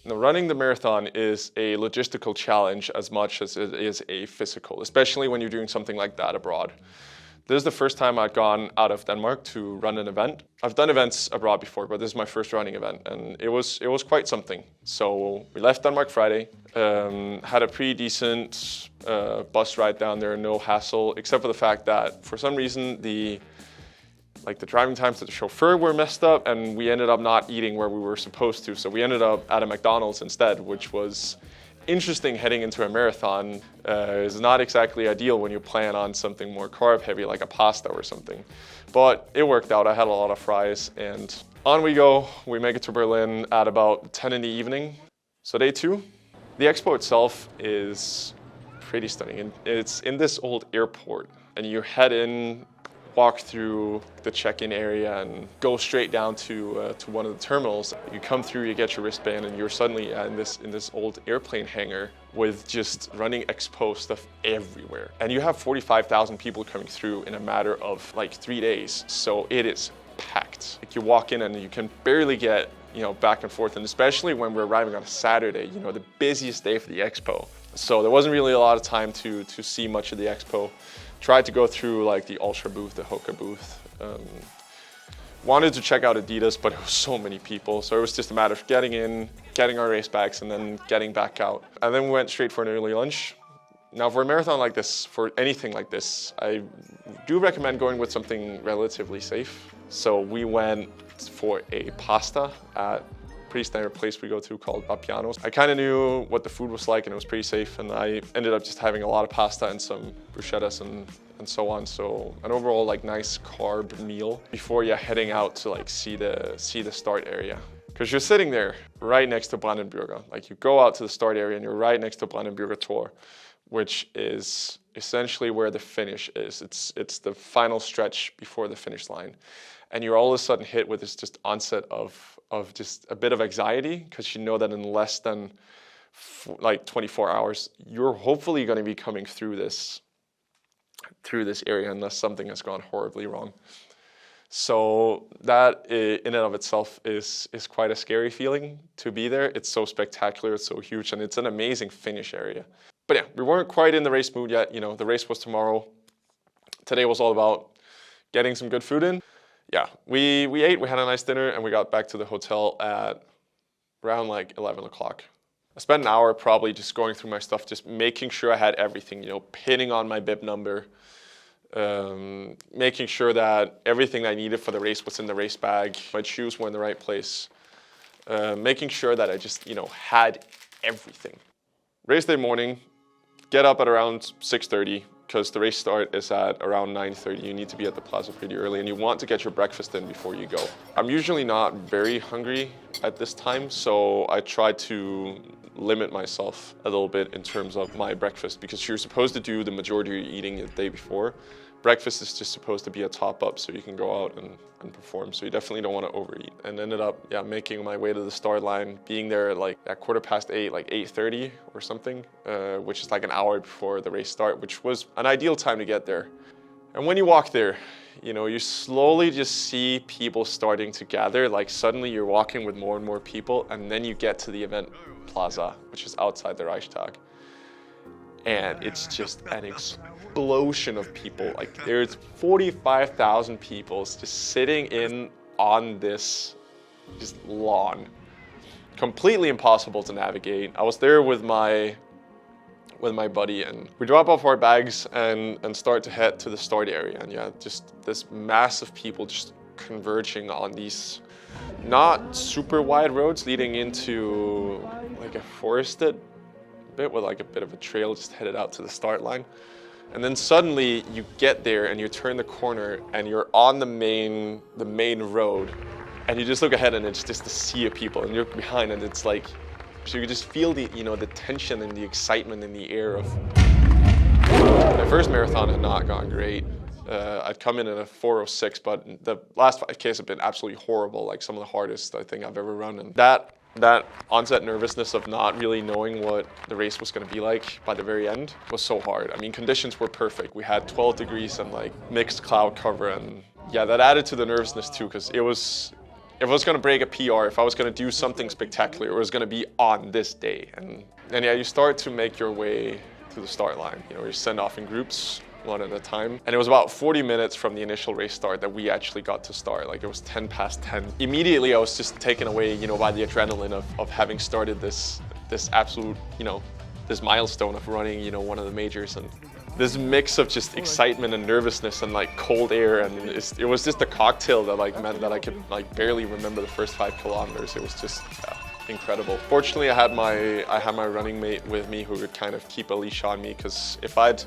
Now, running the marathon is a logistical challenge as much as it is a physical, especially when you're doing something like that abroad. This is the first time I've gone out of Denmark to run an event. I've done events abroad before, but this is my first running event, and it was quite something. So we left Denmark Friday, had a pretty decent bus ride down there, no hassle, except for the fact that for some reason the driving times to the chauffeur were messed up, and we ended up not eating where we were supposed to. So we ended up at a Macdonalds instead, which was interesting heading into a marathon. Is not exactly ideal when you plan on something more carb heavy like a pasta or something. But it worked out. I had a lot of fries, and on we go. We make it to Berlin at about 10 in the evening. So day 2. The Expo itself is pretty stunning. And it's in this old airport, and you head in, walk through the check-in area and go straight down to one of the terminals. You come through, you get your wristband, and you're suddenly in this old airplane hangar with just running Expo stuff everywhere. And you have 45,000 people coming through in a matter of like 3 days. So it is packed. Like you walk in and you can barely get, back and forth. And especially when we're arriving on a Saturday, the busiest day for the Expo. So there wasn't really a lot of time to see much of the Expo. Tried to go through like the Ultra booth, the Hoka booth. Wanted to check out Adidas, but it was so many people. So it was just a matter of getting in, getting our race bags, and then getting back out. And then we went straight for an early lunch. Now for a marathon like this, for anything like this, I do recommend going with something relatively safe. So we went for a pasta at pretty standard place we go to called Papiano's. I kind of knew what the food was like, and it was pretty safe, and I ended up just having a lot of pasta and some bruschettas and so on. So an overall like nice carb meal before you're heading out to like see the start area. Because you're sitting there right next to Brandenburger. Like you go out to the start area and you're right next to Brandenburger Tor, which is essentially where the finish is. It's the final stretch before the finish line. And you're all of a sudden hit with this just onset of just a bit of anxiety, because you know that in less than like 24 hours, you're hopefully going to be coming through this area unless something has gone horribly wrong. So that in and of itself is quite a scary feeling to be there. It's so spectacular, it's so huge, and it's an amazing finish area. But yeah, we weren't quite in the race mood yet. The race was tomorrow. Today was all about getting some good food in. Yeah, we ate, we had a nice dinner, and we got back to the hotel at around like 11 o'clock. I spent an hour probably just going through my stuff, just making sure I had everything, pinning on my bib number, making sure that everything I needed for the race was in the race bag, my shoes were in the right place, making sure that I just, had everything. Race day morning, get up at around 6:30. Because the race start is at around 9:30. You need to be at the plaza pretty early, and you want to get your breakfast in before you go. I'm usually not very hungry at this time, so I try to limit myself a little bit in terms of my breakfast, because you're supposed to do the majority of your eating the day before. Breakfast is just supposed to be a top up so you can go out and perform. So you definitely don't want to overeat. And ended up making my way to the start line, being there like at 8:15, like 8:30 or something, which is like an hour before the race start, which was an ideal time to get there. And when you walk there, you slowly just see people starting to gather. Like suddenly you're walking with more and more people, and then you get to the event plaza, which is outside the Reichstag. And it's just an explosion of people. Like there's 45,000 people just sitting on this just lawn. Completely impossible to navigate. I was there with my buddy, and we drop off our bags and start to head to the start area. And just this mass of people just converging on these not super wide roads leading into like a forested bit with like a bit of a trail just headed out to the start line. And then suddenly you get there and you turn the corner and you're on the main road, and you just look ahead and it's just a sea of people, and you're behind, and it's like, so you just feel the the tension and the excitement in the air of. My first marathon had not gone great. I'd come in at a 4:06, but the last 5Ks have been absolutely horrible, like some of the hardest I think I've ever run. And that onset nervousness of not really knowing what the race was going to be like by the very end was so hard. I mean, conditions were perfect. We had 12 degrees and like mixed cloud cover, and that added to the nervousness too, because it was if I was going to break a PR, if I was going to do something spectacular, it was going to be on this day. And yeah, you start to make your way to the start line. You know, you send off in groups, one at a time. And it was about 40 minutes from the initial race start that we actually got to start. Like, it was 10 past 10. Immediately, I was just taken away, you know, by the adrenaline of having started this absolute, you know, this milestone of running, you know, one of the majors. And this mix of just excitement and nervousness and like cold air, and it was just a cocktail that like meant that I could like barely remember the first 5 kilometers. It was just incredible. Fortunately, I had my running mate with me who would kind of keep a leash on me, because if I'd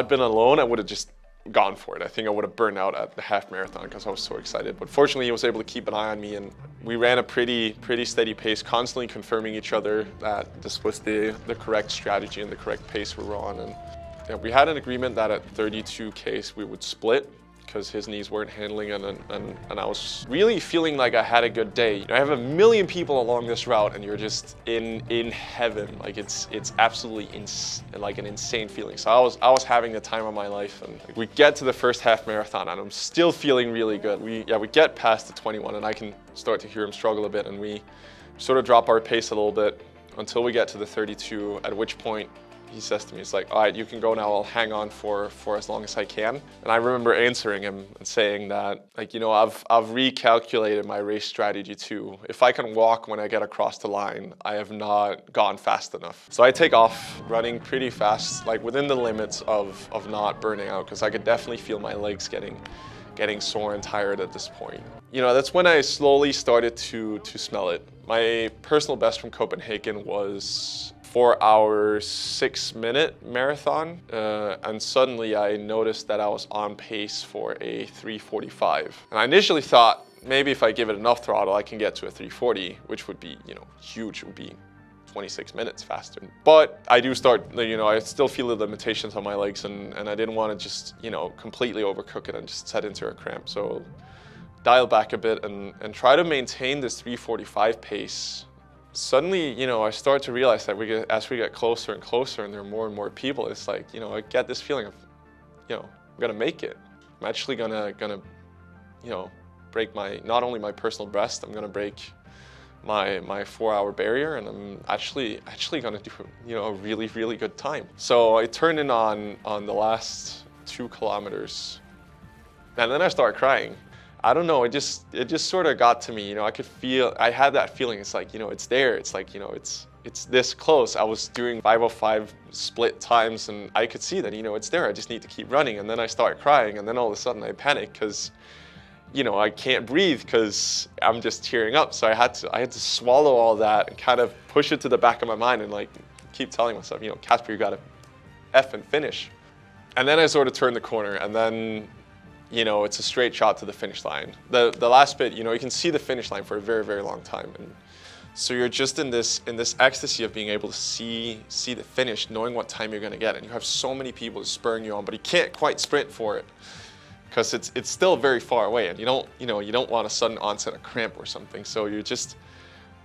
been alone, I would have just gone for it. I think I would have burned out at the half marathon because I was so excited. But fortunately, he was able to keep an eye on me, and we ran a pretty steady pace, constantly confirming each other that this was the correct strategy and the correct pace we were on. And yeah, we had an agreement that at 32 Ks we would split, because his knees weren't handling, and I was really feeling like I had a good day. You know, I have a million people along this route, and you're just in heaven. Like, it's absolutely like an insane feeling. So I was having the time of my life, and we get to the first half marathon, and I'm still feeling really good. We get past the 21, and I can start to hear him struggle a bit, and we sort of drop our pace a little bit until we get to the 32. At which point, he says to me, it's like, all right, you can go now, I'll hang on for as long as I can. And I remember answering him and saying that, like, you know, I've recalculated my race strategy too. If I can walk when I get across the line, I have not gone fast enough. So I take off running pretty fast, like within the limits of not burning out, because I could definitely feel my legs getting sore and tired at this point. You know, that's when I slowly started to smell it. My personal best from Copenhagen was 4 hours, 6-minute marathon. And suddenly I noticed that I was on pace for a 3:45. And I initially thought, maybe if I give it enough throttle, I can get to a 3:40, which would be, you know, huge. It would be 26 minutes faster. But I do start, you know, I still feel the limitations on my legs, and I didn't want to just, you know, completely overcook it and just set into a cramp. So dial back a bit and try to maintain this 3:45 pace. Suddenly, you know, I start to realize that as we get closer and closer, and there are more and more people, it's like, you know, I get this feeling of, you know, I'm gonna make it. I'm actually gonna, you know, break not only my personal best, I'm gonna break my 4-hour barrier, and I'm actually gonna do, you know, a really good time. So I turned in on the last 2 kilometers, and then I started crying. I don't know, it just sort of got to me, you know, I had that feeling. It's like, you know, it's there. It's like, you know, it's this close. I was doing 5:05 split times, and I could see that, you know, it's there. I just need to keep running. And then I started crying, and then all of a sudden I panicked because, you know, I can't breathe because I'm just tearing up. So I had to swallow all that and kind of push it to the back of my mind and like keep telling myself, you know, Kasper, you gotta effing finish. And then I sort of turned the corner, and then, you know, it's a straight shot to the finish line. The last bit, you know, you can see the finish line for a very long time, and so you're just in this ecstasy of being able to see the finish, knowing what time you're going to get, and you have so many people spurring you on, but you can't quite sprint for it because it's still very far away, and you don't want a sudden onset of cramp or something. So you're just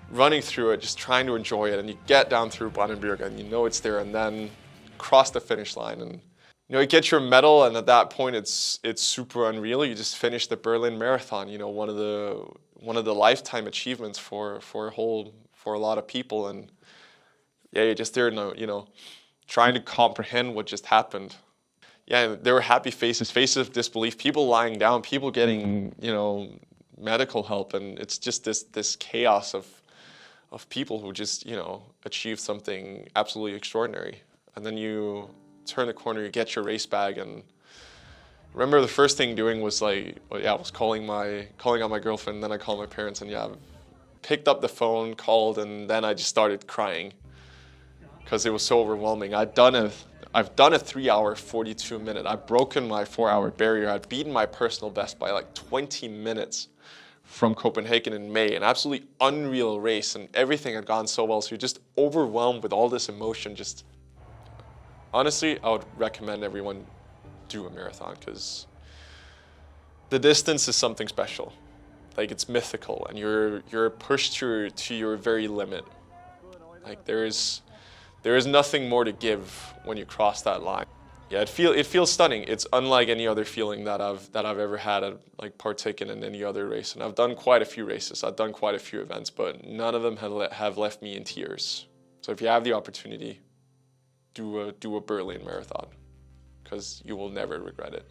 running through it, just trying to enjoy it, and you get down through Brandenburg, and you know it's there, and then cross the finish line, and you know, you get your medal, and at that point, it's super unreal. You just finished the Berlin Marathon. You know, one of the lifetime achievements for a lot of people, and yeah, you're just there, you know, trying to comprehend what just happened. Yeah, there were happy faces of disbelief, people lying down, people getting, you know, medical help, and it's just this chaos of people who just, you know, achieved something absolutely extraordinary, and then you turn the corner, you get your race bag, and remember the first thing doing was like, I was calling on my girlfriend, then I called my parents, and yeah, picked up the phone, called, and then I just started crying because it was so overwhelming. I've done a 3-hour 42-minute. I've broken my 4-hour barrier. I'd beaten my personal best by like 20 minutes from Copenhagen in May, an absolutely unreal race, and everything had gone so well. So you're just overwhelmed with all this emotion. Just honestly, I would recommend everyone do a marathon because the distance is something special. Like, it's mythical, and you're pushed to your very limit. Like, there is nothing more to give when you cross that line. Yeah, it feels stunning. It's unlike any other feeling that I've ever had at, like, partaken in any other race. And I've done quite a few races. I've done quite a few events, but none of them have left me in tears. So if you have the opportunity, do a Berlin Marathon, because you will never regret it.